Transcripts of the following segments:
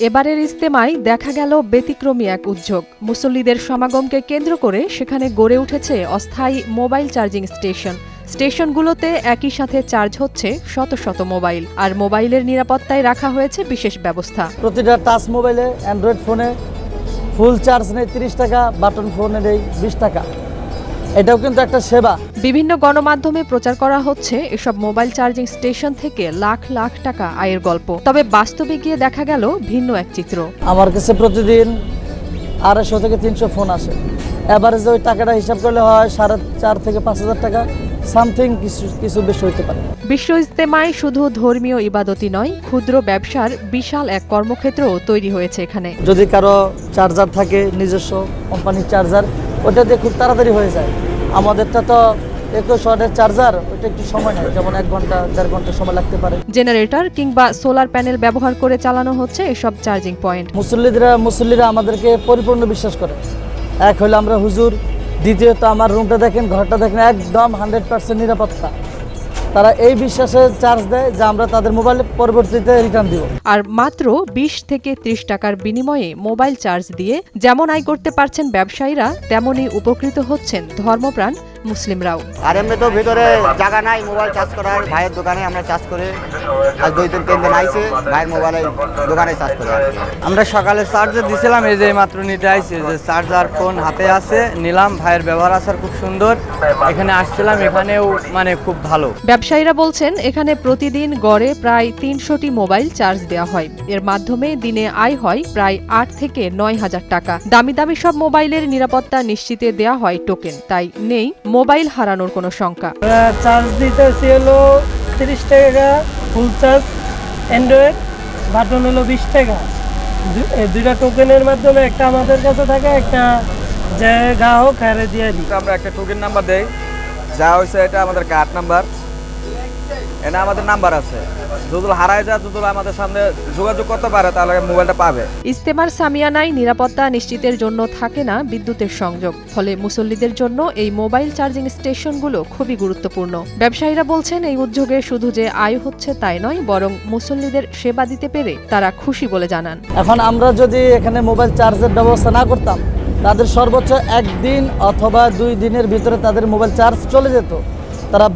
এবারের ইজতেমায় দেখা গেল ব্যতিক্রমী এক উদ্যোগ। মুসল্লিদের সমাগমকে কেন্দ্র করে সেখানে গড়ে উঠেছে অস্থায়ী মোবাইল চার্জিং স্টেশন। স্টেশনগুলোতে একই সাথে চার্জ হচ্ছে শত শত মোবাইল, আর মোবাইলের নিরাপত্তায় রাখা হয়েছে বিশেষ ব্যবস্থা। প্রতিটা টাচ মোবাইলে, অ্যান্ড্রয়েড ফোনে ফুল চার্জ নেই 30 টাকা, বাটন ফোনে নেই 20 টাকা। এটাও কিন্তু একটা সেবা। বিভিন্ন গণমাধ্যমে প্রচার করা হচ্ছে এসব মোবাইল চার্জিং স্টেশন থেকে লাখ লাখ টাকা আয়ের গল্প। তবে বাস্তবে গিয়ে দেখা গেল ভিন্ন এক চিত্র। আমার কাছে প্রতিদিন 250 থেকে 300 ফোন আসে। এভারেজে ওই টাকাটা হিসাব করলে হয় 4,500 থেকে 5,000 টাকা, সামথিং কিছু বেশি হতে পারে। বিশ্ব ইজতেমায় শুধু ধর্মীয় ইবাদতই নয়, ক্ষুদ্র ব্যবসার বিশাল এক কর্মক্ষেত্রও তৈরি হয়েছে এখানে। যদি কারো চার্জার থাকে, নিজস্ব কোম্পানির চার্জার, ওটা দিয়ে খুব তাড়াতাড়ি হয়ে যায়। আমাদেরটা তো 21 ওয়াটের চার্জার, ওটা একটু সময় নেয়, যেমন 1 ঘন্টা 1.5 ঘন্টা সময় লাগতে পারে। জেনারেটর কিংবা সোলার প্যানেল ব্যবহার করে চালানো হচ্ছে এসব চার্জিং পয়েন্ট। মুসল্লিরা আমাদেরকে পরিপূর্ণ বিশ্বাস করে। এক হলো আমরা হুজুর, দ্বিতীয়ত আমার রুমটা দেখেন, ঘরটা দেখেন, একদম 100% নিরাপত্তা। তারা এই বিশ্বাসে চার্জ দেয় যে আমরা তাদের মোবাইলে পরবর্তীতে রিটার্ন দিব। আর মাত্র 20 থেকে 30 টাকার বিনিময়ে মোবাইল চার্জ দিয়ে যেমন আয় করতে পারছেন ব্যবসায়ীরা, তেমনই উপকৃত হচ্ছেন ধর্মপ্রাণ মুসলিমরাও। আর এমনি তো ভিতরে জায়গা নাই মোবাইল চার্জ করার, ভাইয়ের দোকানে আমরা চার্জ করে আজ 2-3 দিন আইছে, ভাইয়ের মোবাইলে দোকানে চার্জ করে। আমরা সকালে চার্জার দিছিলাম, এই যে মাত্র নিতে আইছে, যে চার্জার ফোন হাতে আছে, নিলাম। ভাইয়ের ব্যবহার আসার খুব সুন্দর। এখানে আসছিলাম, এখানেও মানে খুব ভালো। ব্যবসায়ীরা বলছেন এখানে প্রতিদিন গড়ে প্রায় 300টি মোবাইল চার্জ দেওয়া হয়। এর মাধ্যমে দিনে আয় হয় প্রায় 8 থেকে 9 হাজার টাকা। দামি দামি সব মোবাইলের নিরাপত্তা নিশ্চিতে দেওয়া হয় টোকেন, তাই নেই মোবাইল হারানোর কোনো শঙ্কা। চার্জ দিতেছি হলো 30 টাকা ফুল চার্জ, অ্যান্ড্রয়েড বাটন হলো 20 টাকা। দুইটা টোকেনের মাধ্যমে একটা আমাদের কাছে থাকে, একটা যে গ্রাহক হারে দিয়ে দিই। আমরা একটা টোকেন নাম্বার দেই, যা হয়েছে এটা আমাদের কার্ড নাম্বার, এটা আমাদের নাম্বার আছে। যদি হারায় যায়, যদি আমাদের সামনে যোগাযোগ করতে পারে, তাহলে মোবাইলটা পাবে। ইজতেমার সামিয়ানায় নিরাপত্তা নিশ্চিতের জন্য থাকে না বিদ্যুতের সংযোগ, ফলে মুসল্লিদের জন্য এই মোবাইল চার্জিং স্টেশনগুলো খুবই গুরুত্বপূর্ণ। ব্যবসায়ীরা বলছেন এই উদ্যোগে শুধু যে আয় হচ্ছে তাই নয়, বরং মুসল্লিদের সেবা দিতে পেরে তারা খুশি বলে জানান। এখন আমরা যদি এখানে মোবাইল চার্জের ব্যবস্থা না করতাম, তাদের সর্বোচ্চ 1 দিন অথবা 2 দিনের ভিতরে তাদের মোবাইল চার্জ চলে যেত। তারা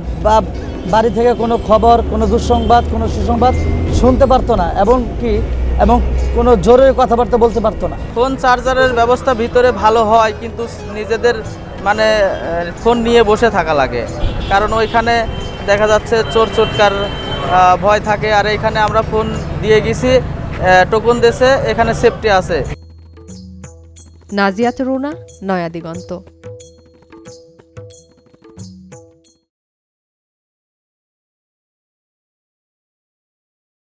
বাড়ি থেকে কোনো খবর, কোনো দুঃসংবাদ, কোনো সুসংবাদ শুনতে পারতো না, এবং কোনো জরুরি কথাবার্তা বলতে পারতো না। ফোন চার্জারের ব্যবস্থা ভিতরে ভালো হয়, কিন্তু নিজেদের মানে ফোন নিয়ে বসে থাকা লাগে, কারণ ওইখানে দেখা যাচ্ছে চোর চোটকার ভয় থাকে। আর এখানে আমরা ফোন দিয়ে গেছি, টোকন দিয়েছে, এখানে সেফটি আছে। নাজিয়াত রুনা, নয়া দিগন্ত।